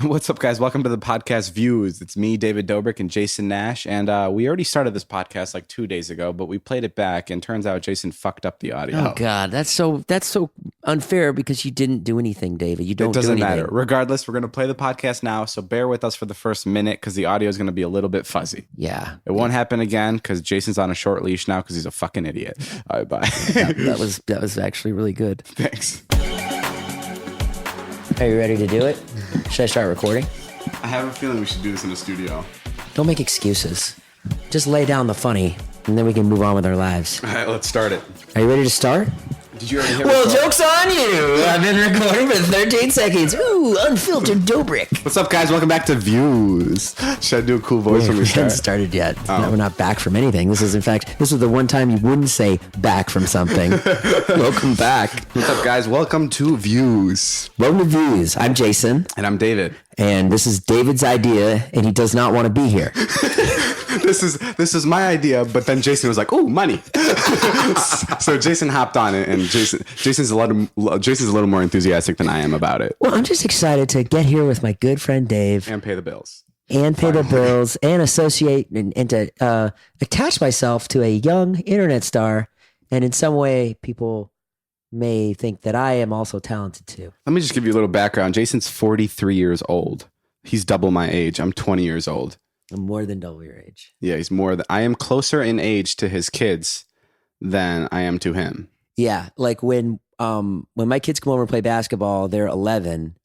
What's up, guys? Welcome to the podcast Views. It's me, David Dobrik, and Jason Nash. And we already started this podcast like 2 days ago, but we played it back, and turns out Jason fucked up the audio. Oh God, that's so unfair because you didn't do anything, David. You don't. It doesn't do anything. matter. Regardless, we're going to play the podcast now, so bear with us for the first minute because the audio is going to be a little bit fuzzy. Yeah, it won't happen again because Jason's on a short leash now because he's a fucking idiot. All right, bye. that was actually really good. Thanks. Are you ready to do it? Should I start recording? I have a feeling we should do this in the studio. Don't make excuses. Just lay down the funny, and then we can move on with our lives. All right, let's start it. Are you ready to start? Did you already hit Well, record? joke's on you. I've been recording for 13 seconds. Ooh, unfiltered Dobrik. What's up, guys? Welcome back to Views. Should I do a cool voice when we We haven't start? started yet. Oh. No, we're not back from anything. This is the one time you wouldn't say back from something. Welcome back. What's up, guys? Welcome to Views. Welcome to Views. I'm Jason. And I'm David. And this is David's idea, and he does not want to be here. This is my idea, but then Jason was like, "Oh, money!" So Jason hopped on it, and Jason's a little more enthusiastic than I am about it, Well, I'm just excited to get here with my good friend Dave and pay the bills. and pay the bills and associate and to attach myself to a young internet star. And in some way, people may think that I am also talented too. Let me just give you a little background. Jason's 43 years old. He's double my age. I'm 20 years old. I'm more than double your age. Yeah, he's more than I am. Closer in age to his kids than I am to him. Yeah, like when my kids come over and play basketball, they're 11,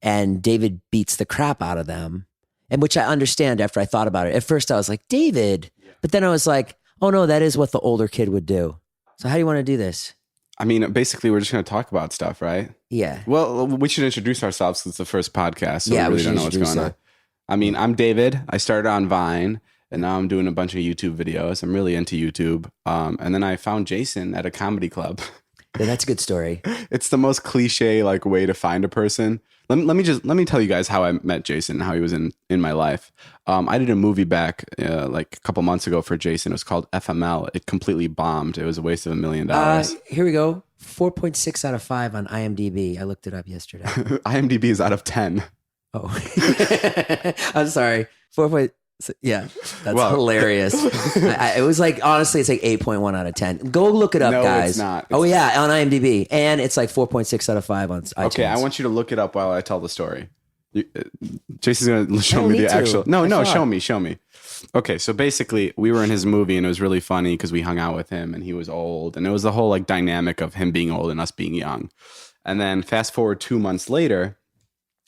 and David beats the crap out of them, and which I understand after I thought about it. At first, I was like, David, but then I was like, oh no, that is what the older kid would do. So how do you want to do this? I mean, basically, we're just going to talk about stuff, right? Yeah. Well, we should introduce ourselves since it's the first podcast. So Yeah, we we really should don't know what's introduce going on. I mean, I'm David. I started on Vine, and now I'm doing a bunch of YouTube videos. I'm really into YouTube. And then I found Jason at a comedy club. Yeah, that's a good story. It's the most cliche like way to find a person. Let me tell you guys how I met Jason, how he was in my life. I did a movie back like a couple months ago for Jason. It was called FML. It completely bombed. It was a waste of $1 million. Here we go. 4.6 out of 5 on IMDb. I looked it up yesterday. IMDb is out of 10. Oh, I'm sorry. 4. Yeah, that's hilarious. It was like, honestly, it's like 8.1 out of 10. Go look it up, No, guys. it's not. Oh yeah, on IMDb, and it's like 4.6 out of 5 on iTunes. Okay, I want you to look it up while I tell the story. Jason's gonna show don't me the need to. actual. No, I thought. show me. Okay, so basically, we were in his movie, and it was really funny because we hung out with him, and he was old, and it was the whole like dynamic of him being old and us being young. And then fast forward 2 months later,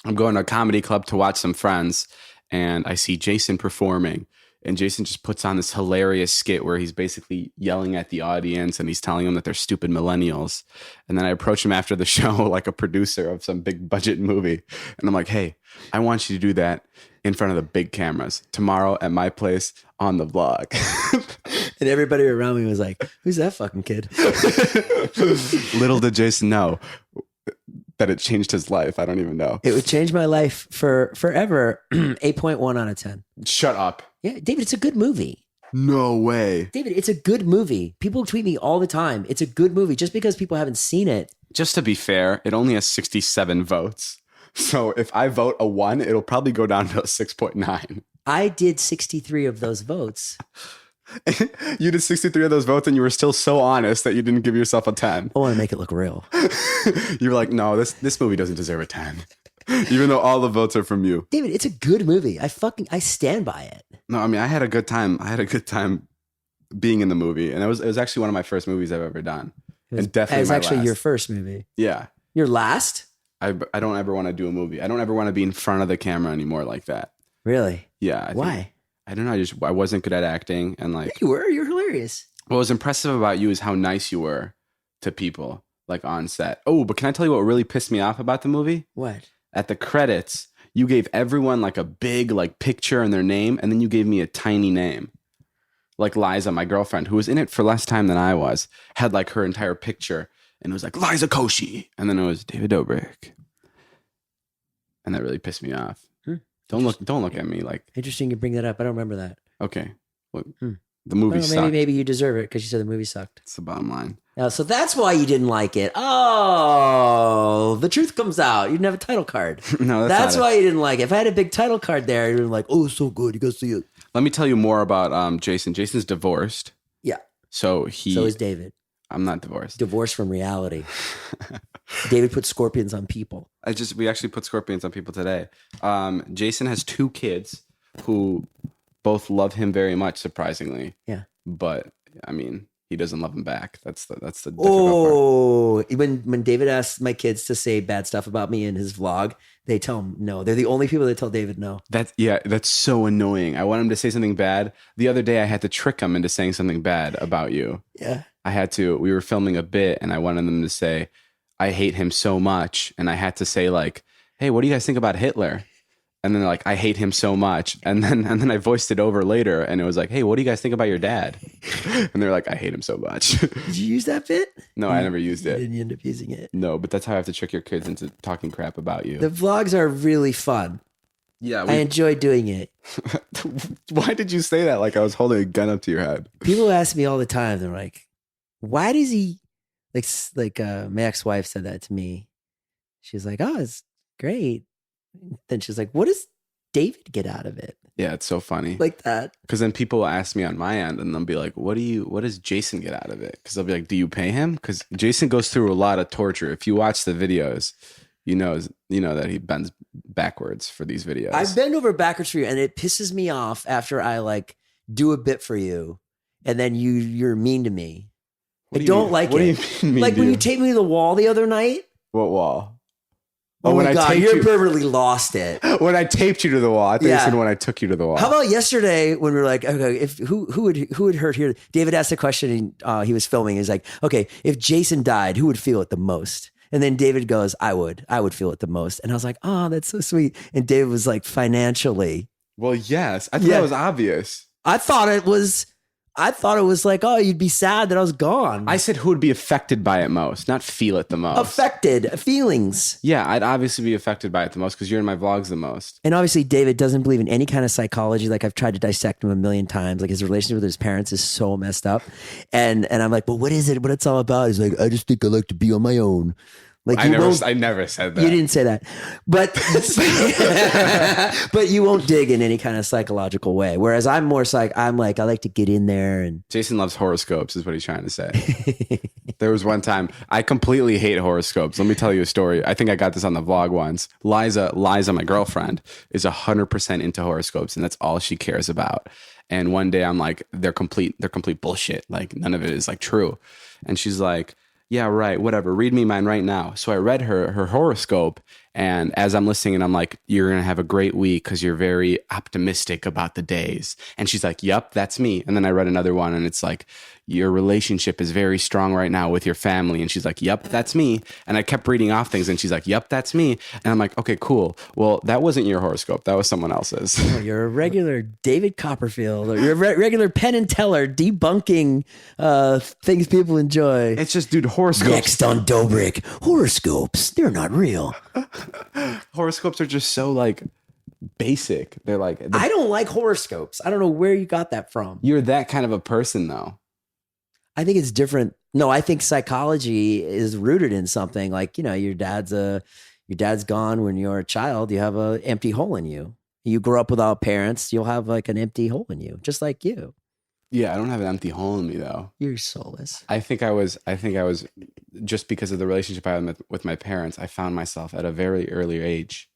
I'm going to a comedy club to watch some friends, and I see Jason performing. And Jason just puts on this hilarious skit where he's basically yelling at the audience and he's telling them that they're stupid millennials. And then I approach him after the show like a producer of some big budget movie. And I'm like, hey, I want you to do that in front of the big cameras tomorrow at my place on the vlog. And everybody around me was like, "Who's that fucking kid?" Little did Jason know that it changed his life. I don't even know. It would change my life for forever. 8.1 out of 10. Shut up. Yeah, David, it's a good movie. No way. David, it's a good movie. People tweet me all the time. It's a good movie. Just because people haven't seen it. Just to be fair, it only has 67 votes. So if I vote a 1, it'll probably go down to a 6.9. I did 63 of those votes. You did 63 of those votes and you were still so honest that you didn't give yourself a 10. I want to make it look real. You were like, no, this movie doesn't deserve a 10. Even though all the votes are from you. David, it's a good movie. I stand by it. No, I mean, I had a good time. I had a good time being in the movie. And it was actually one of my first movies I've ever done. And definitely It was my actually last. your first movie. Yeah. Your last? I don't ever want to do a movie. I don't ever want to be in front of the camera anymore like that. Really? Yeah. Why? I don't know. I wasn't good at acting. And like, You were. You're hilarious. what was impressive about you is how nice you were to people like on set. Oh, but can I tell you what really pissed me off about the movie? What? At the credits, you gave everyone like a big like picture and their name, and then you gave me a tiny name. Like Liza, my girlfriend, who was in it for less time than I was, had like her entire picture, and it was like Liza Koshy, and then it was David Dobrik, and that really pissed me off. Don't look at me like. Interesting you bring that up. I don't remember that. Okay, well, The movie sucked. Maybe you deserve it because you said the movie sucked. It's the bottom line. So that's why you didn't like it. Oh, the truth comes out. You didn't have a title card. No, that's why you didn't like it. If I had a big title card there, you'd be like, oh, it's so good. You go see it. Let me tell you more about Jason. Jason's divorced. Yeah. So is David. I'm not divorced. Divorced from reality. David put scorpions on people. We actually put scorpions on people today. Jason has 2 kids who both love him very much, surprisingly. Yeah. But I mean, he doesn't love him back. That's the difficult part. Oh, when David asks my kids to say bad stuff about me in his vlog, they tell him no. They're the only people that tell David no. That's so annoying. I want him to say something bad. The other day I had to trick him into saying something bad about you. Yeah. We were filming a bit and I wanted them to say, I hate him so much. And I had to say like, hey, what do you guys think about Hitler? And then they're like, I hate him so much. And then I voiced it over later and it was like, hey, what do you guys think about your dad? And they're like, I hate him so much. Did you use that bit? No, I never used it. Didn't you end up using it? No, but that's how I have to trick your kids into talking crap about you. The vlogs are really fun. Yeah. I enjoy doing it. Why did you say that? Like I was holding a gun up to your head. People ask me all the time. They're like, why does he, like my ex-wife said that to me. She's like, oh, it's great. Then she's like, what does David get out of it? Yeah, it's so funny. Like that. Because then people will ask me on my end and they'll be like, what does Jason get out of it? Because I'll be like, do you pay him? Because Jason goes through a lot of torture. If you watch the videos, you know that he bends backwards for these videos. I bend over backwards for you and it pisses me off after I like do a bit for you and then you're mean to me. I don't like it. What do you mean? Like when you taped me to the wall the other night. What wall? Oh my God, you're permanently lost it. When I taped you to the wall. I think you said when I took you to the wall. How about yesterday when we were like, okay, if who would hurt here? David asked a question and he was filming. He's like, okay, if Jason died, who would feel it the most? And then David goes, I would feel it the most. And I was like, oh, that's so sweet. And David was like, financially. Well, yes. I thought that was obvious. I thought it was like, oh, you'd be sad that I was gone. I said who would be affected by it most, not feel it the most. Affected feelings. Yeah, I'd obviously be affected by it the most because you're in my vlogs the most. And obviously David doesn't believe in any kind of psychology. Like I've tried to dissect him a million times. Like his relationship with his parents is so messed up. And I'm like, well, what is it? What it's all about? He's like, I just think I like to be on my own. Like I never said that. You didn't say that, but but you won't dig in any kind of psychological way. Whereas I'm more I'm like I like to get in there and. Jason loves horoscopes, is what he's trying to say. There was one time I completely hate horoscopes. Let me tell you a story. I think I got this on the vlog once. Liza, my girlfriend, is 100% into horoscopes, and that's all she cares about. And one day I'm like, they're complete bullshit. Like none of it is like true. And she's like, yeah, right, whatever. Read me mine right now. So I read her horoscope. And as I'm listening, and I'm like, you're going to have a great week because you're very optimistic about the days. And she's like, yep, that's me. And then I read another one and it's like, your relationship is very strong right now with your family. And she's like, yep, that's me. And I kept reading off things and she's like, yep, that's me. And I'm like, okay, cool. Well, that wasn't your horoscope. That was someone else's. Oh, you're a regular David Copperfield or you're a regular Penn and Teller debunking things people enjoy. It's just, dude, horoscopes. Next on Dobrik, horoscopes, they're not real. Horoscopes are just so like basic. They're like I don't like horoscopes. I don't know where you got that from. You're that kind of a person though. I think it's different. No, I think psychology is rooted in something like, your dad's gone when you're a child, you have an empty hole in you. You grow up without parents, you'll have like an empty hole in you, just like you. Yeah, I don't have an empty hole in me though. You're soulless. I think I was just because of the relationship I had with my parents, I found myself at a very early age.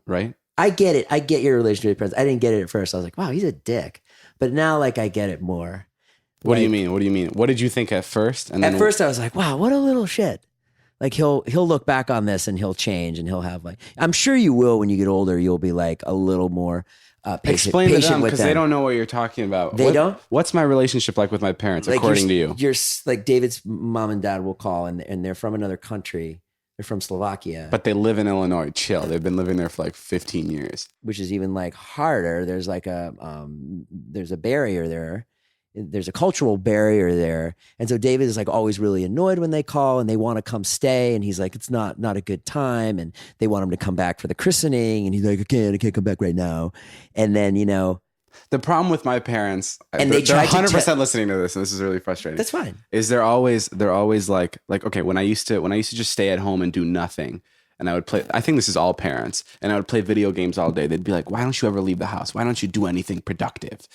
Right? I get it. I get your relationship with parents. I didn't get it at first. I was like, wow, he's a dick. But now like I get it more. What do you mean? What do you mean? What did you think at first? And at first I was like, wow, what a little shit. Like he'll look back on this and he'll change and he'll have like, I'm sure you will when you get older, you'll be like a little more explain to them because they don't know what you're talking about. They don't? What's my relationship like with my parents, like according to you? You're like David's mom and dad will call and they're from another country. They're from Slovakia. But they live in Illinois. Chill. They've been living there for like 15 years. Which is even like harder. There's like there's a barrier there. There's a cultural barrier there. And so David is like always really annoyed when they call and they want to come stay. And he's like, it's not a good time. And they want him to come back for the christening. And he's like, I can't come back right now. And then, The problem with my parents, And they're they tried to 100% listening to this, and this is really frustrating. That's fine. Is they're always like okay, when I used to just stay at home and do nothing, and I would play. I think this is all parents, and I would play video games all day. They'd be like, "Why don't you ever leave the house? Why don't you do anything productive?"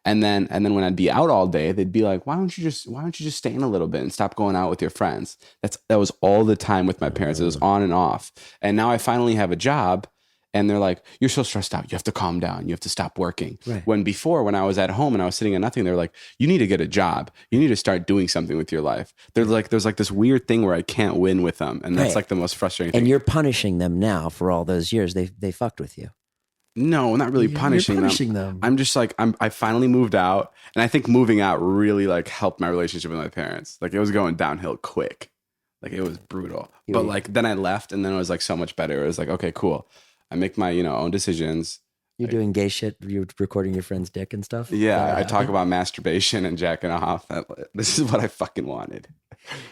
And then when I'd be out all day, they'd be like, "Why don't you just stay in a little bit and stop going out with your friends?" That was all the time with my parents. It was on and off. And now I finally have a job. And they're like, "You're so stressed out. You have to calm down. You have to stop working." Right. When before, when I was at home and I was sitting at nothing, they were like, "You need to get a job. You need to start doing something with your life." There's like this weird thing where I can't win with them. And that's Right. like the most frustrating thing. And you're punishing them now for all those years they fucked with you. No, I'm not really punishing, You're punishing them. I'm just like, I finally moved out. And I think moving out really like helped my relationship with my parents. Like it was going downhill quick. Like it was brutal. But like then I left and then it was like so much better. It was like, okay, cool. I make my, own decisions. You're doing gay shit. You're recording your friend's dick and stuff. Yeah, I talk about masturbation and jacking off. This is what I fucking wanted.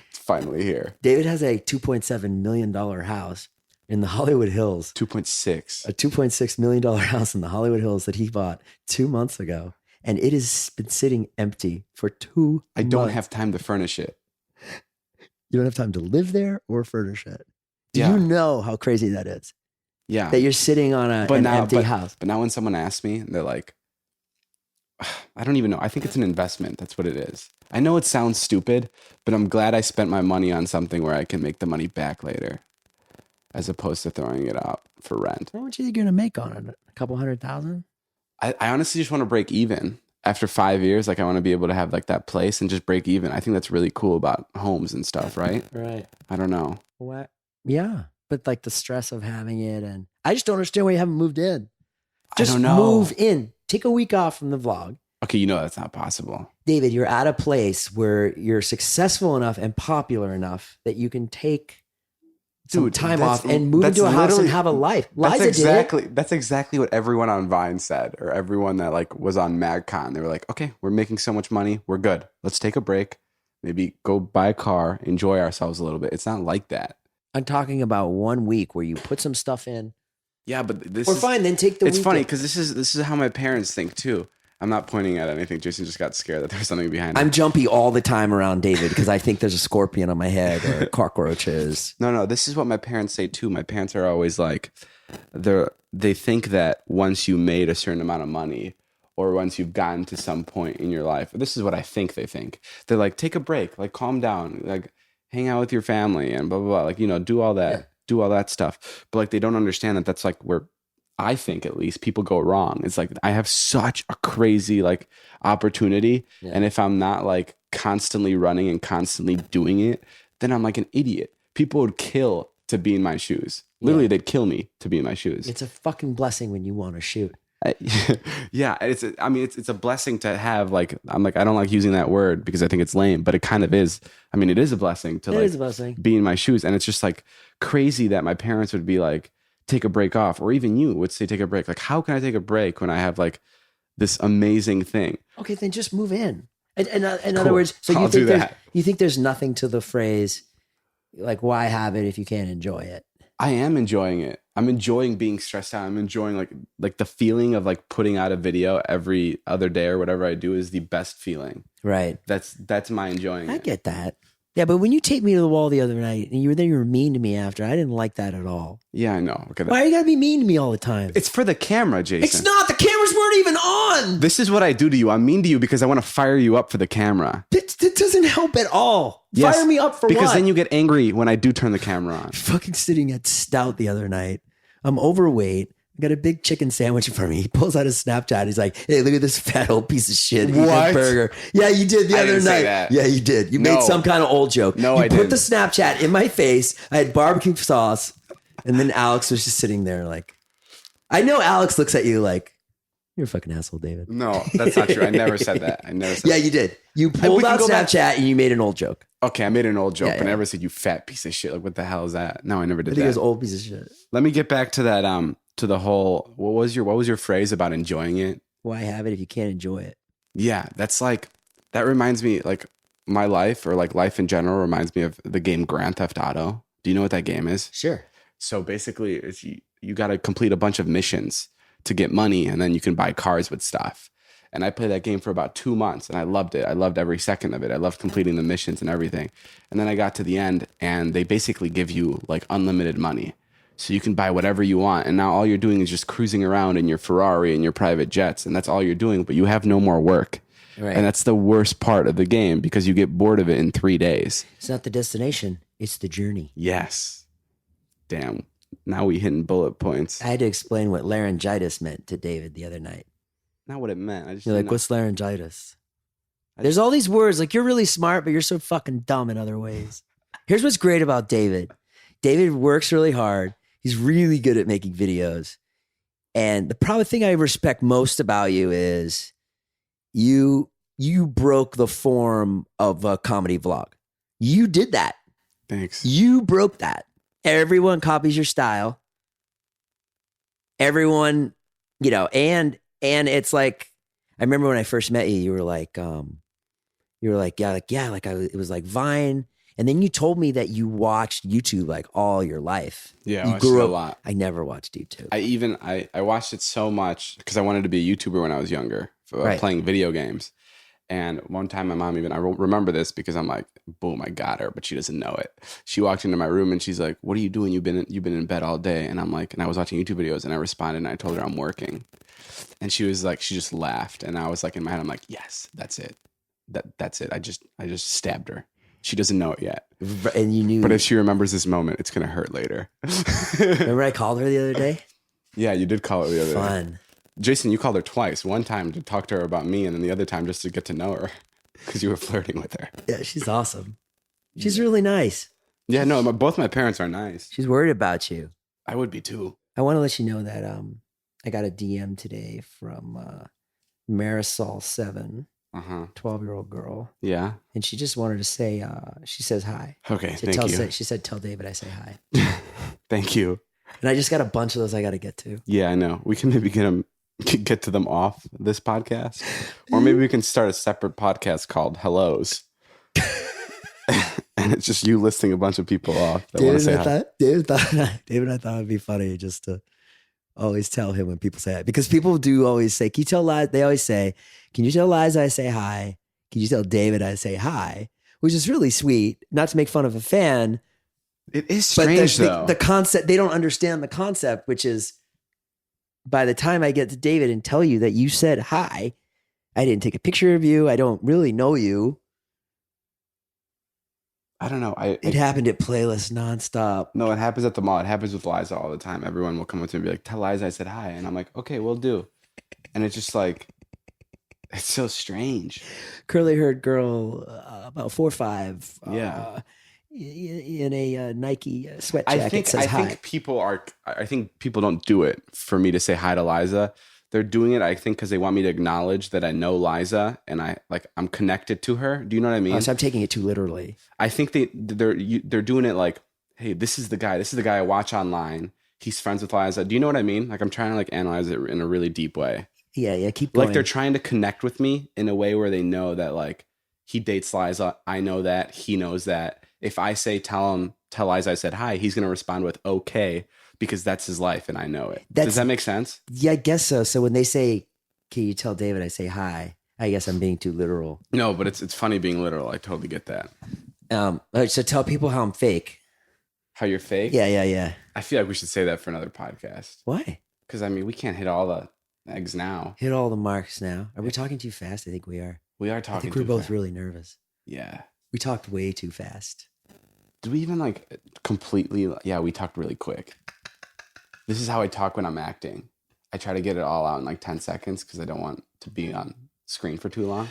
It's finally here. David has a $2.7 million house in the Hollywood Hills. 2.6. A $2.6 million house in the Hollywood Hills that he bought 2 months ago. And it has been sitting empty for 2 I don't months. have time to furnish it. You don't have time to live there or furnish it. Do Yeah. you know how crazy that is? Yeah. That you're sitting on an empty house. But now when someone asks me, they're like, I don't even know. I think it's an investment. That's what it is. I know it sounds stupid, but I'm glad I spent my money on something where I can make the money back later, as opposed to throwing it out for rent. How much are you going to make on it? A couple $100,000? I honestly just want to break even. After 5 years, like I want to be able to have like that place and just break even. I think that's really cool about homes and stuff, right? Right. I don't know. What? Yeah. But like the stress of having it, and I just don't understand why you haven't moved in. Just I don't know. move in. Take a week off from the vlog. Okay, that's not possible. David, you're at a place where you're successful enough and popular enough that you can take some time off and move into a house and have a life. Liza That's exactly what everyone on Vine said, or everyone that like was on MagCon. They were like, "Okay, we're making so much money. We're good. Let's take a break. Maybe go buy a car, enjoy ourselves a little bit." It's not like that. I'm talking about 1 week where you put some stuff in. Yeah, but this or is fine, then take the It's weekend. funny because this is how my parents think too. I'm not pointing at anything. Jason just got scared that there's something behind it. I'm jumpy all the time around David because I think there's a scorpion on my head or cockroaches. No, this is what my parents say too. My parents are always like, they think that once you made a certain amount of money, or once you've gotten to some point in your life, this is what I think they think. They're like, take a break, like calm down, like hang out with your family and blah, blah, blah. Like, do all that, do all that stuff. But like, they don't understand that that's like where I think at least people go wrong. It's like, I have such a crazy like opportunity. Yeah. And if I'm not like constantly running and constantly doing it, then I'm like an idiot. People would kill to be in my shoes. Literally, they'd kill me to be in my shoes. It's a fucking blessing when you want to shoot. Yeah, it's a blessing to have like, I'm like, I don't like using that word because I think it's lame, but it kind of is. I mean, it is a blessing to be in my shoes. And it's just like crazy that my parents would be like, take a break off, or even you would say take a break. Like, how can I take a break when I have like this amazing thing? Okay, then just move in. In other words, so you think there's nothing to the phrase like, why have it if you can't enjoy it? I am enjoying it. I'm enjoying being stressed out. I'm enjoying like the feeling of like putting out a video every other day or whatever I do is the best feeling. Right. That's my enjoying. I get that. Yeah, but when you taped me to the wall the other night and you were mean to me after, I didn't like that at all. Yeah, I know. Okay, why you gotta be mean to me all the time? It's for the camera, Jason. It's not. The cameras weren't even on. This is what I do to you. I'm mean to you because I want to fire you up for the camera. That doesn't help at all. Yes, fire me up for because what? then you get angry when I do turn the camera on. Fucking sitting at Stout the other night. I'm overweight. I got a big chicken sandwich in front of me. He pulls out his Snapchat. He's like, "Hey, look at this fat old piece of shit eating a burger." Yeah, you did the other night. Say that. Yeah, you did. You made some kind of old joke. No, I didn't. You put the Snapchat in my face. I had barbecue sauce. And then Alex was just sitting there like, I know Alex looks at you like, you're a fucking asshole, David. No, that's not true. I never said that. Yeah, you did. You pulled out Snapchat and you made an old joke. Okay, I made an old joke, but I never said you fat piece of shit. Like, what the hell is that? No, I never did that. I think it was old piece of shit. Let me get back to that. To the whole, what was your phrase about enjoying it? Why have it if you can't enjoy it? Yeah, that's like, that reminds me, like my life or like life in general reminds me of the game Grand Theft Auto. Do you know what that game is? Sure. So basically, it's you got to complete a bunch of missions to get money, and then you can buy cars with stuff. And I played that game for about 2 months and I loved it. I loved every second of it. I loved completing the missions and everything. And then I got to the end and they basically give you like unlimited money. So you can buy whatever you want. And now all you're doing is just cruising around in your Ferrari and your private jets. And that's all you're doing, but you have no more work. Right. And that's the worst part of the game because you get bored of it in 3 days. It's not the destination. It's the journey. Yes. Damn. Now we hitting bullet points. I had to explain what laryngitis meant to David the other night. Not what it meant. I just You're like, what's laryngitis? There's all these words. Like, you're really smart, but you're so fucking dumb in other ways. Here's what's great about David. David works really hard. He's really good at making videos. And the probably thing I respect most about you is you broke the form of a comedy vlog. You did that. Thanks. You broke that. Everyone copies your style. Everyone, you know, and it's like, I remember when I first met you, you were like, it was like Vine. And then you told me that you watched YouTube like all your life. Yeah, you I watched it a lot. I never watched YouTube. I watched it so much because I wanted to be a YouTuber when I was younger, playing video games. And one time my mom I remember this because I'm like, boom, I got her, but she doesn't know it. She walked into my room and she's like, what are you doing? You've been in bed all day. And I'm like, and I was watching YouTube videos and I responded and I told her I'm working. And she was like, she just laughed. And I was like, in my head, I'm like, yes, that's it. That's it. I just stabbed her. She doesn't know it yet. And you knew. But if she remembers this moment, it's going to hurt later. Remember I called her the other day? Yeah, you did call her the other day. Fun. Jason, you called her twice. One time to talk to her about me, and then the other time just to get to know her because you were flirting with her. Yeah, she's awesome. She's really nice. Yeah, no, both my parents are nice. She's worried about you. I would be too. I want to let you know that I got a DM today from Marisol7, 12-year-old girl. Yeah. And she just wanted to say, she says hi. Okay, thank you. She said, tell David I say hi. Thank you. And I just got a bunch of those I got to get to. Yeah, I know. We can maybe get to them off this podcast. Or maybe we can start a separate podcast called Hellos. And it's just you listing a bunch of people off that want to say hi. David, I thought it'd be funny just to always tell him when people say hi. Because people do always say, can you tell Liza? They always say, can you tell Liza I say hi? Can you tell David I say hi? Which is really sweet. Not to make fun of a fan. It is strange, though. The concept, they don't understand the concept, which is by the time I get to David and tell you that you said hi, I didn't take a picture of you. I don't really know you. I don't know. It happened at Playlist nonstop. No, it happens at the mall. It happens with Liza all the time. Everyone will come up to me and be like, tell Liza I said hi. And I'm like, okay, we'll do. And it's just like, it's so strange. Curly haired girl, about 4'5". Yeah. In a Nike sweat jacket says hi. I think people don't do it for me to say hi to Liza. They're doing it, I think, because they want me to acknowledge that I know Liza and I'm connected to her. Do you know what I mean? So I'm taking it too literally. I think they're doing it like, hey, this is the guy I watch online. He's friends with Liza. Do you know what I mean? Like I'm trying to like analyze it in a really deep way. Yeah, keep going. Like they're trying to connect with me in a way where they know that like he dates Liza. I know that. He knows that. If I say tell Liza I said hi, he's gonna respond with okay because that's his life and I know it. Does that make sense? Yeah, I guess so. So when they say, "Can you tell David I say hi?" I guess I'm being too literal. No, but it's funny being literal. I totally get that. All right, so tell people how I'm fake. How you're fake? Yeah. I feel like we should say that for another podcast. Why? Because I mean, we can't hit all the eggs now. Hit all the marks now. Are we talking too fast? I think we are. We are talking. I think we're both really nervous. Yeah. We talked way too fast. Do we even like completely? Yeah, we talked really quick. This is how I talk when I'm acting. I try to get it all out in like 10 seconds because I don't want to be on screen for too long.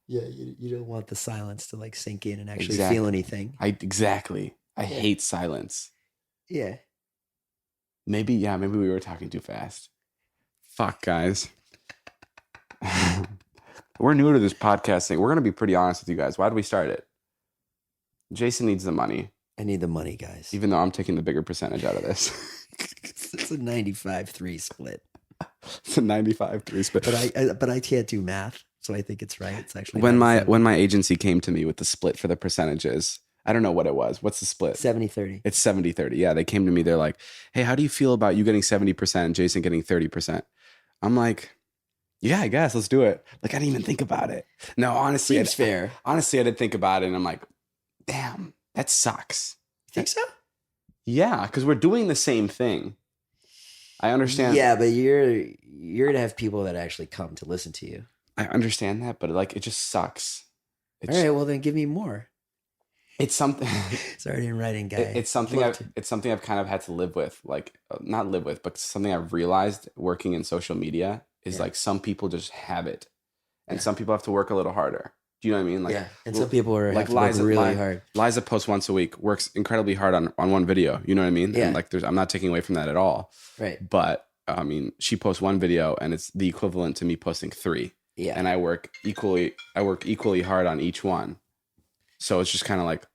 Yeah, you don't want the silence to like sink in and actually feel anything. Exactly. I hate silence. Yeah. Maybe we were talking too fast. Fuck, guys. We're new to this podcast thing. We're going to be pretty honest with you guys. Why did we start it? Jason needs the money. I need the money, guys. Even though I'm taking the bigger percentage out of this. It's a 95-3 split. It's a 95-3 split. But I can't do math, so I think it's right. It's actually when my agency came to me with the split for the percentages, I don't know what it was. What's the split? 70-30. It's 70-30. Yeah, they came to me. They're like, hey, how do you feel about you getting 70% and Jason getting 30%? I'm like, Yeah, I guess let's do it. Like I didn't even think about it. No, honestly, Seems fair. Honestly, I did think about it, and I'm like, damn, that sucks. You think so? Yeah, because we're doing the same thing. I understand. Yeah, but you're gonna have people that actually come to listen to you. I understand that, but like it just sucks. All right, well then give me more. It's something. Sorry, in writing guy. It's something. It's something I've kind of had to live with. Like not live with, but something I've realized working in social media is like some people just have it, and some people have to work a little harder. Do you know what I mean? Like, and some people are like Liza really hard. Liza posts once a week, works incredibly hard on one video. You know what I mean? Yeah. And like I'm not taking away from that at all. Right. But I mean, she posts one video, and it's the equivalent to me posting 3. Yeah. And I work equally hard on each one. So it's just kind of like,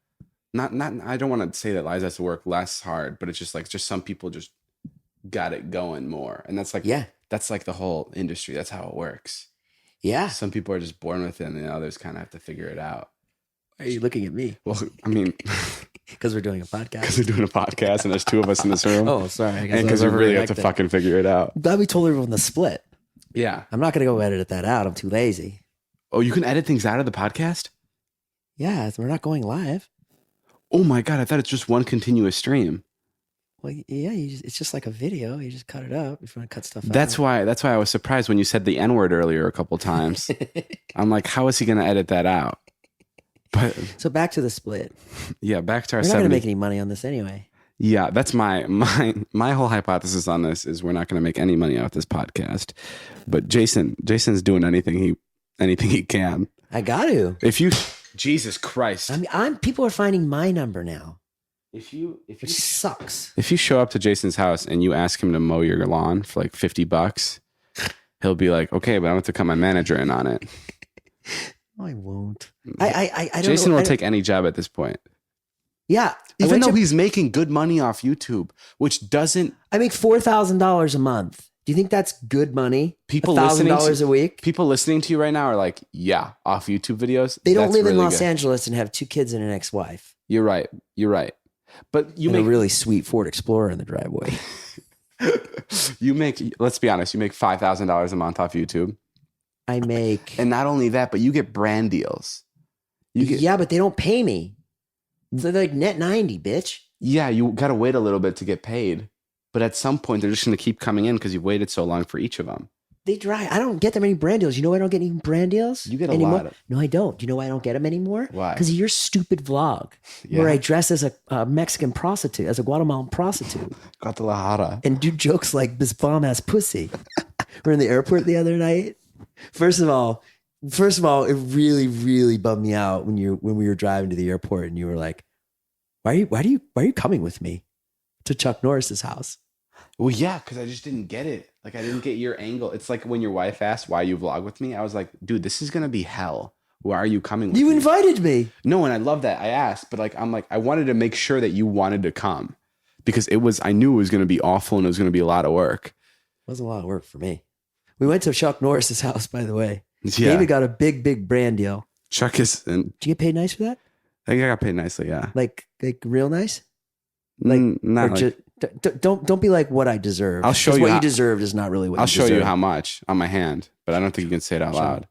not. I don't want to say that Liza has to work less hard, but it's just like some people just got it going more, and that's like that's like the whole industry. That's how it works. Yeah. Some people are just born with it, and the others kind of have to figure it out. Why are you looking at me? Well, I mean, because we're doing a podcast. Because we're doing a podcast, and there's 2 of us in this room. Oh, sorry. And because we really have to fucking figure it out. Glad we told everyone the split. Yeah. I'm not gonna go edit that out. I'm too lazy. Oh, you can edit things out of the podcast? Yeah, we're not going live. Oh my God, I thought it's just one continuous stream. Well, yeah, it's just like a video. You just cut it up if you want to cut stuff out. That's why I was surprised when you said the N-word earlier a couple times. I'm like, how is he going to edit that out? But so back to the split. Yeah, back to our. We're not going to make any money on this anyway. Yeah, that's my whole hypothesis on this is we're not going to make any money off this podcast. But Jason's doing anything he can. I got to. Jesus Christ. I mean, people are finding my number now. Which sucks. If you show up to Jason's house and you ask him to mow your lawn for like $50, he'll be like, okay, but I want to cut my manager in on it. I won't. I don't Jason know. will take any job at this point. Yeah. Even though he's making good money off YouTube, which doesn't. I make $4,000 a month. Do you think that's good money? People $1,000 a week? People listening to you right now are like, yeah, off YouTube videos. They don't live in Los Angeles and have 2 kids and an ex-wife. You're right. But you make a really sweet Ford Explorer in the driveway. Let's be honest, you make $5,000 a month off YouTube. I make. And not only that, but you get brand deals. Yeah, but they don't pay me. They're like net 90, bitch. Yeah, you got to wait a little bit to get paid. But at some point, they're just going to keep coming in because you've waited so long for each of them. They dry. I don't get that many brand deals. You know why I don't get any brand deals? You get a anymore? lot of. No, I don't. Do you know why I don't get them anymore? Why? Because of your stupid vlog where I dress as a Mexican prostitute, as a Guatemalan prostitute. Guadalajara. And do jokes like this bomb ass pussy. We're in the airport the other night. First of all, it really, really bummed me out when we were driving to the airport and you were like, why are you coming with me to Chuck Norris's house? Well, yeah, because I just didn't get it. Like, I didn't get your angle. It's like when your wife asked why you vlog with me. I was like, dude, this is going to be hell. Why are you coming with me? You invited me. No, and I love that. I asked, but like, I'm like, I wanted to make sure that you wanted to come because I knew it was going to be awful and it was going to be a lot of work. It wasn't a lot of work for me. We went to Chuck Norris's house, by the way. Yeah. David got a big brand deal. Chuck is. Did you get paid nice for that? I think I got paid nicely, yeah. Like real nice? Like, not like, don't be like what I deserve. I'll show you what you deserved is not really what I'll you show deserve. you how much on my hand, but I don't think you can say it out loud.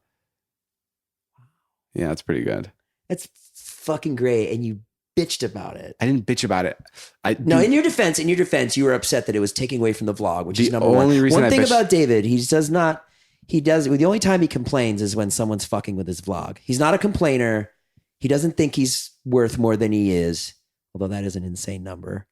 Yeah, it's pretty good. That's fucking great. And you bitched about it. I didn't bitch about it. In your defense, you were upset that it was taking away from the vlog, which is number one. Reason one thing about David, the only time he complains is when someone's fucking with his vlog. He's not a complainer. He doesn't think he's worth more than he is, although that is an insane number.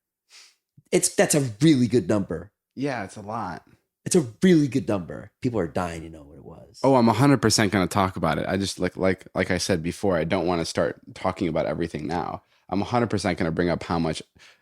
That's a really good number. Yeah, it's a lot. It's a really good number. People are dying to know what it was. Oh, I'm 100% going to talk about it. I just like I said before, I don't want to start talking about everything now. I'm 100% going to bring up how much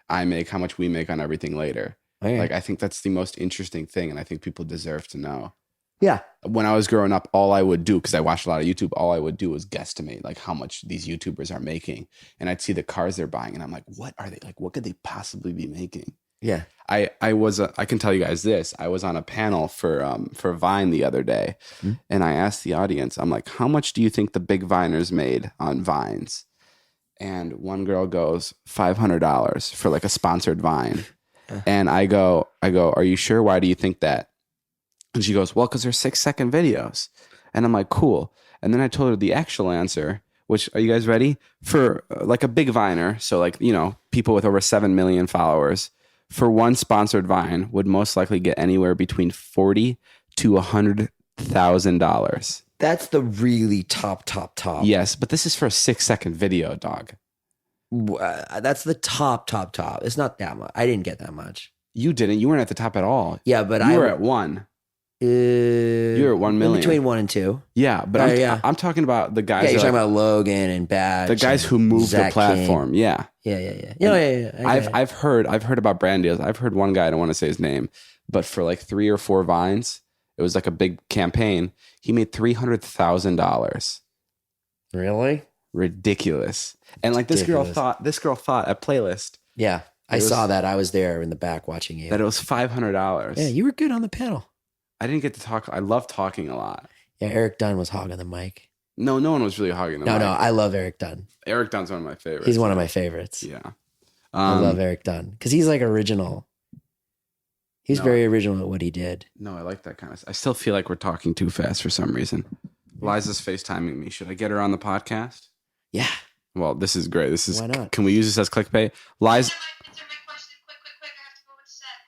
I make, how much we make on everything later. Okay. Like, I think that's the most interesting thing, and I think people deserve to know. Yeah. When I was growing up, all I would do, because I watched a lot of YouTube, all I would do was guesstimate like how much these YouTubers are making. And I'd see the cars they're buying, and I'm like, what are they like? What could they possibly be making? Yeah. I can tell you guys this. I was on a panel for Vine the other day, and I asked the audience, I'm like, how much do you think the big Viners made on Vines? And one girl goes, $500 for like a sponsored Vine. And I go, are you sure? Why do you think that? And she goes, well, because they're 6-second videos. And I'm like, cool. And then I told her the actual answer, which, are you guys ready? For like a big Viner, so like, you know, people with over 7 million followers, for one sponsored Vine would most likely get anywhere between $40,000 to $100,000. That's the really top. Yes, but this is for a 6-second video, dog. That's the top. It's not that much. I didn't get that much. You didn't. You weren't at the top at all. Yeah, but you were at 1. You were at 1 million. Between 1 and 2. Yeah, but I'm talking about the guys. Yeah, you're talking about Logan and Badge. The guys who moved the platform. King. Yeah. Yeah. I've heard about brand deals. I've heard one guy, I don't want to say his name, but for like 3 or 4 Vines, it was like a big campaign. He made $300,000. Really? Ridiculous. And like this girl thought a playlist. Yeah. I saw that. I was there in the back watching you. That it was $500. Yeah, you were good on the panel. I didn't get to talk. I love talking a lot. Yeah, Eric Dunn was hogging the mic. No one was really hogging the mic. No, I love Eric Dunn. Eric Dunn's one of my favorites. He's one of my favorites. Yeah. I love Eric Dunn because he's like original. He's very original at what he did. No, I like that kind of stuff. I still feel like we're talking too fast for some reason. Liza's FaceTiming me. Should I get her on the podcast? Yeah. Well, this is great. Why not? Can we use this as clickbait?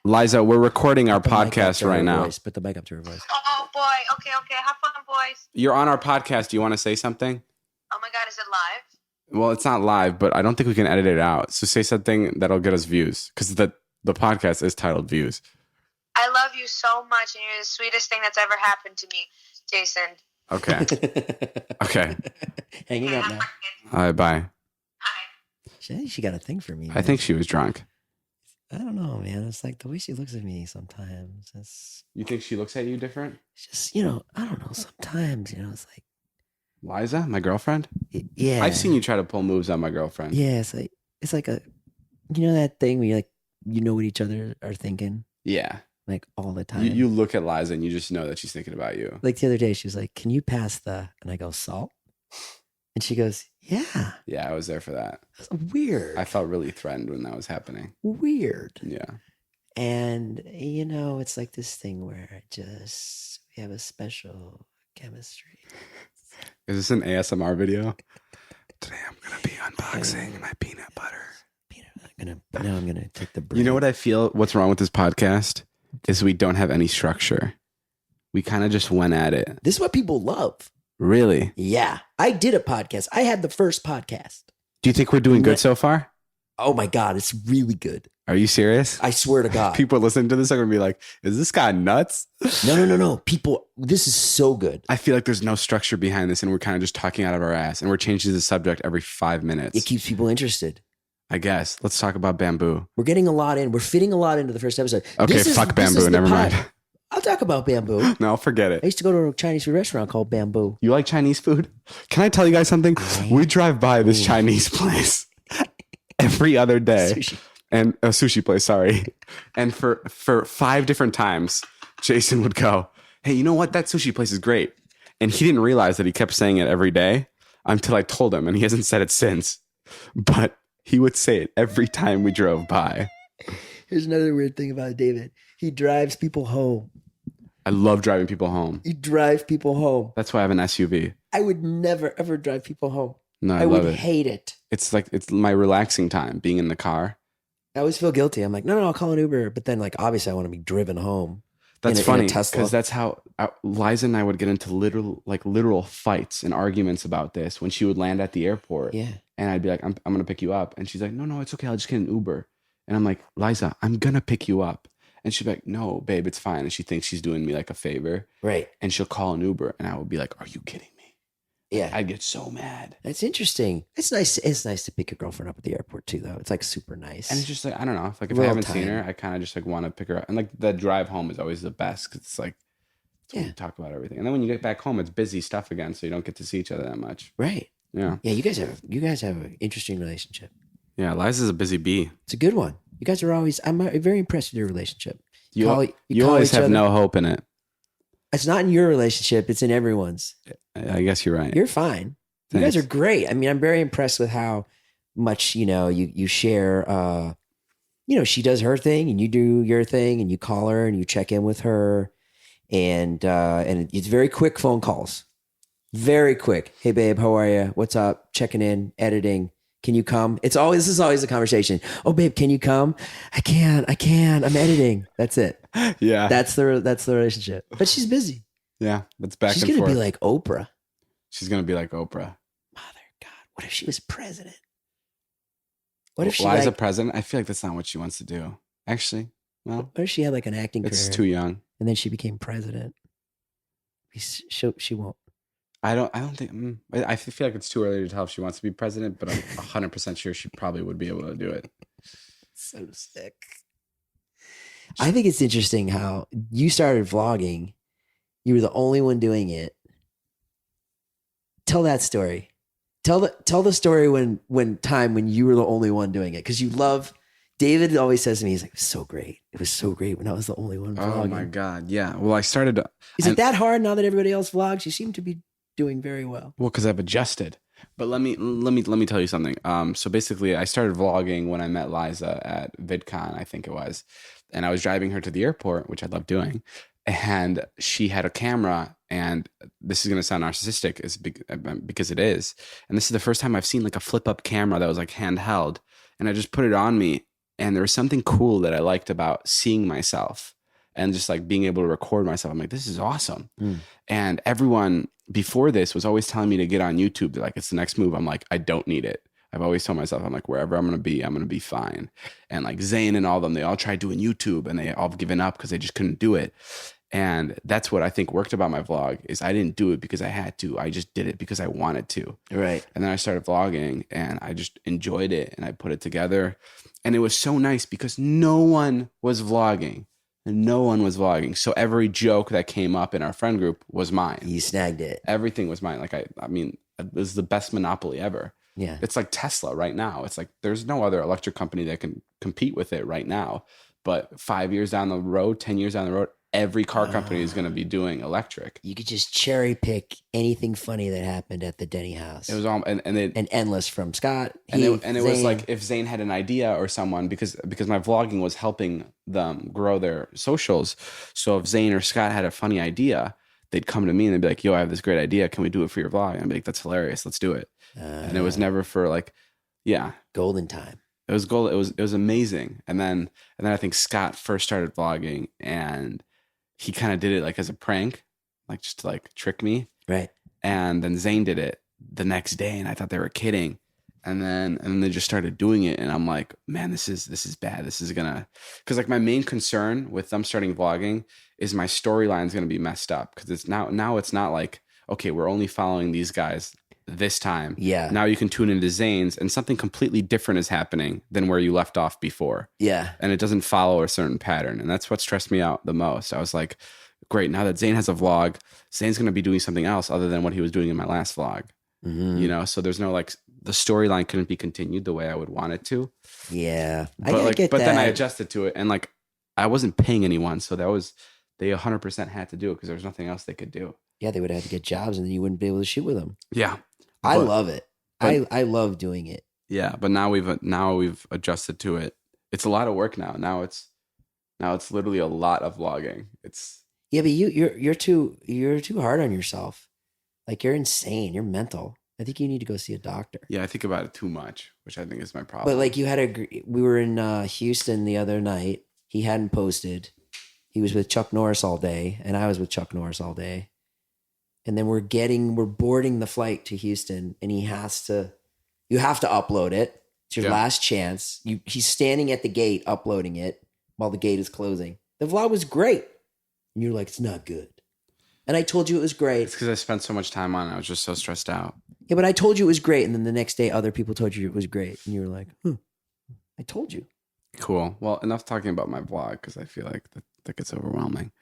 Liza, we're recording our podcast right now. Put the mic up to her voice. Oh boy. Okay. Have fun, boys. You're on our podcast. Do you want to say something? Oh my God, is it live? Well, it's not live, but I don't think we can edit it out. So say something that'll get us views, because the podcast is titled Views. I love you so much, and you're the sweetest thing that's ever happened to me, Jason. Okay. Okay. Hanging up now. All right, bye. Hi. She got a thing for me. I think she was drunk. I don't know, man. It's like the way she looks at me sometimes. You think she looks at you different? It's just, I don't know. Sometimes, it's like. Liza, my girlfriend? Yeah. I've seen you try to pull moves on my girlfriend. Yeah, it's like a, that thing where you like, what each other are thinking. Yeah. Like all the time. You look at Liza and you just know that she's thinking about you. Like the other day, she was like, "Can you pass the?" And I go, "Salt." And she goes, "Yeah." Yeah, I was there for that. That's weird. I felt really threatened when that was happening. Weird. Yeah. And it's like this thing where we have a special chemistry. Is this an ASMR video? Today I'm gonna be unboxing my peanut butter. I'm gonna take the break. You know what I feel? What's wrong with this podcast is we don't have any structure. We kind of just went at it. This is what people love. Really? Yeah. I did a podcast. I had the first podcast. Do you think we're doing good so far? Oh my God, it's really good. Are you serious? I swear to God. People listening to this are gonna be like, "Is this guy nuts?" No. People, this is so good. I feel like there's no structure behind this, and we're kind of just talking out of our ass, and we're changing the subject every 5 minutes. It keeps people interested. I guess. Let's talk about bamboo. We're getting a lot in. We're fitting a lot into the first episode. Okay, fuck bamboo. Never mind. I'll talk about bamboo. No, forget it. I used to go to a Chinese food restaurant called Bamboo. You like Chinese food? Can I tell you guys something? We drive by this Chinese place every other day. Sushi. And a sushi place, sorry. And for 5 different times, Jason would go, "Hey, you know what? That sushi place is great." And he didn't realize that he kept saying it every day until I told him, and he hasn't said it since. But he would say it every time we drove by. Here's another weird thing about David. He drives people home. I love driving people home. He drives people home. That's why I have an SUV. I would never, ever drive people home. No, I love would it. hate it. It's my relaxing time, being in the car. I always feel guilty. I'm like, no, I'll call an Uber. But then, like, obviously, I want to be driven home. That's funny because that's how Liza and I would get into literal fights and arguments about this when she would land at the airport. Yeah. And I'd be like, I'm going to pick you up. And she's like, no, it's okay. I'll just get an Uber. And I'm like, Liza, I'm going to pick you up. And she'd be like, no, babe, it's fine. And she thinks she's doing me like a favor. Right. And she'll call an Uber. And I would be like, are you kidding me? Yeah. I'd get so mad. That's interesting. It's nice. It's nice to pick your girlfriend up at the airport too, though. It's like super nice. And it's just like, I don't know. If Real I haven't time. seen her, I kind of just like want to pick her up. And like the drive home is always the best because it's like, when you talk about everything. And then when you get back home, it's busy stuff again. So you don't get to see each other that much. Right. Yeah. Yeah. You guys have an interesting relationship. Yeah. Liza's a busy bee. It's a good one. You guys are always, I'm very impressed with your relationship. You call always each have other. no hope in it. It's not in your relationship. It's in everyone's. I guess you're right. You're fine. Thanks. You guys are great. I mean, I'm very impressed with how much, you share, she does her thing and you do your thing and you call her and you check in with her. and it's very quick phone calls. Very quick. Hey babe, how are you? What's up? Checking in, editing. Can you come? This is always a conversation. Oh babe, can you come? I can't. I'm editing. That's it. Yeah. That's the relationship. But she's busy. Yeah. That's back She's and gonna forth. be like Oprah. She's going to be like Oprah. Mother God. What if she was president? What if she Liza president? I feel like that's not what she wants to do. Actually, well, what if she had like an acting it's career too young. and then she became president? She won't. I don't think. I feel like it's too early to tell if she wants to be president, but I'm 100% sure she probably would be able to do it. So sick. I think it's interesting how you started vlogging. You were the only one doing it. Tell that story. Tell the story when you were the only one doing it, because you love. David always says to me, he's like, "It was so great. It was so great when I was the only one vlogging." Oh my God, yeah. Well, I started. Is it that hard now that everybody else vlogs? You seem to be doing very well. Well, because I've adjusted. But let me tell you something. So basically, I started vlogging when I met Liza at VidCon, I think it was, and I was driving her to the airport, which I love doing, and she had a camera. And this is going to sound narcissistic, because it is. And this is the first time I've seen like a flip up camera that was like handheld, and I just put it on me. And there was something cool that I liked about seeing myself and just like being able to record myself. I'm like, this is awesome. And everyone before this was always telling me to get on YouTube. They're like, it's the next move. I'm like, I don't need it. I've always told myself, I'm like, wherever I'm going to be fine. And like Zane and all of them, they all tried doing YouTube and they all given up because they just couldn't do it. And that's what I think worked about my vlog is I didn't do it because I had to. I just did it because I wanted to. Right. And then I started vlogging and I just enjoyed it and I put it together. And it was so nice because no one was vlogging. So every joke that came up in our friend group was mine. You snagged it. Everything was mine. Like, I mean, it was the best monopoly ever. Yeah. It's like Tesla right now. It's like there's no other electric company that can compete with it right now. But 5 years down the road, 10 years down the road, every car company is going to be doing electric. You could just cherry pick anything funny that happened at the Denny house. It was all and endless from Scott. And it was like if Zane had an idea or someone, because my vlogging was helping them grow their socials. So if Zane or Scott had a funny idea, they'd come to me and they'd be like, "Yo, I have this great idea. Can we do it for your vlog?" And I'd be like, "That's hilarious. Let's do it." And it was never for like, yeah, golden time. It was gold. It was amazing. And then I think Scott first started vlogging and he kind of did it like as a prank, like just to like trick me. Right. And then Zane did it the next day and I thought they were kidding. And then they just started doing it. And I'm like, man, this is bad. This is gonna, cause like my main concern with them starting vlogging is my storyline's gonna be messed up. Cause it's now it's not like, okay, we're only following these guys this time. Yeah. Now you can tune into Zane's and something completely different is happening than where you left off before. Yeah. And it doesn't follow a certain pattern. And that's what stressed me out the most. I was like, great, now that Zane has a vlog, Zane's going to be doing something else other than what he was doing in my last vlog. Mm-hmm. You know, so there's no like, the storyline couldn't be continued the way I would want it to. Yeah. But then I adjusted to it and like, I wasn't paying anyone. So they 100% had to do it because there was nothing else they could do. Yeah, they would have to get jobs and then you wouldn't be able to shoot with them. Yeah. I love it. I love doing it. Yeah, but now we've adjusted to it. It's a lot of work now. Now it's literally a lot of vlogging. It's yeah, but you're too hard on yourself. Like you're insane. You're mental. I think you need to go see a doctor. Yeah, I think about it too much, which I think is my problem. But like we were in Houston the other night. He hadn't posted. He was with Chuck Norris all day, and I was with Chuck Norris all day. And then we're boarding the flight to Houston and you have to upload it. It's your last chance. He's standing at the gate uploading it while the gate is closing. The vlog was great. And you're like, it's not good. And I told you it was great. It's because I spent so much time on it. I was just so stressed out. Yeah, but I told you it was great. And then the next day, other people told you it was great. And you were like, I told you. Cool. Well, enough talking about my vlog because I feel like that gets overwhelming.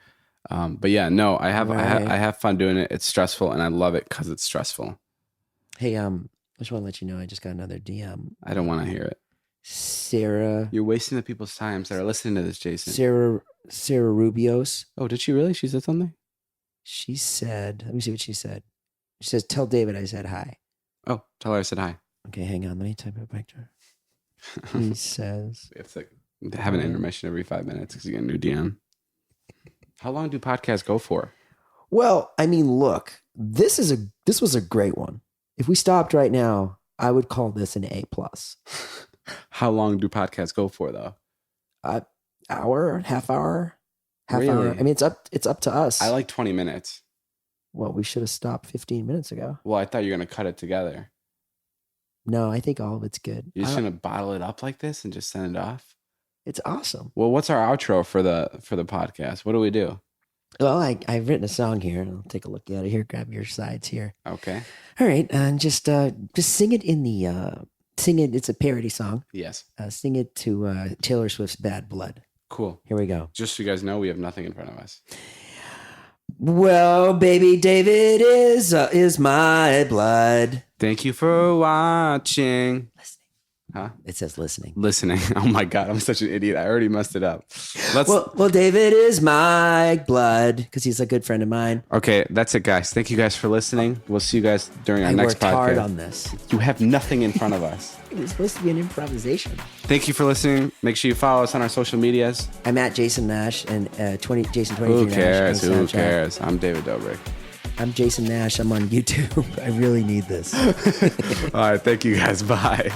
But yeah, no, I have fun doing it. It's stressful and I love it because it's stressful. Hey, I just want to let you know I just got another DM. I don't want to hear it. Sarah. You're wasting the people's times that are listening to this, Jason. Sarah Rubios. Oh, did she really? She said something? She said, let me see what she said. She says, tell David I said hi. Oh, tell her I said hi. Okay, hang on. Let me type it back to her. He says. We have to have an intermission every 5 minutes because you get a new DM. How long do podcasts go for? Well, I mean, look, this was a great one. If we stopped right now, I would call this an A+. How long do podcasts go for, though? Hour, half hour. Really? I mean, it's up to us. I like 20 minutes. Well, we should have stopped 15 minutes ago. Well, I thought you were going to cut it together. No, I think all of it's good. You're just going to bottle it up like this and just send it off? It's awesome. Well, what's our outro for the podcast? What do we do? Well, I've written a song here. I'll take a look at it here. Grab your sides here. Okay. All right, and just sing it in the sing it. It's a parody song. Yes. Sing it to Taylor Swift's "Bad Blood." Cool. Here we go. Just so you guys know, we have nothing in front of us. Well, baby, David is my blood. Thank you for watching. Listening. Huh? It says listening. Listening. Oh my God, I'm such an idiot. I already messed it up. Well, David is my blood because he's a good friend of mine. Okay, that's it, guys. Thank you guys for listening. We'll see you guys during our next podcast. I worked hard on this. You have nothing in front of us. It was supposed to be an improvisation. Thank you for listening. Make sure you follow us on our social medias. I'm at Jason Nash and Jason 23 Who Nash. cares? on Who Snapchat. cares? I'm David Dobrik. I'm Jason Nash. I'm on YouTube. I really need this. All right, thank you guys. Bye.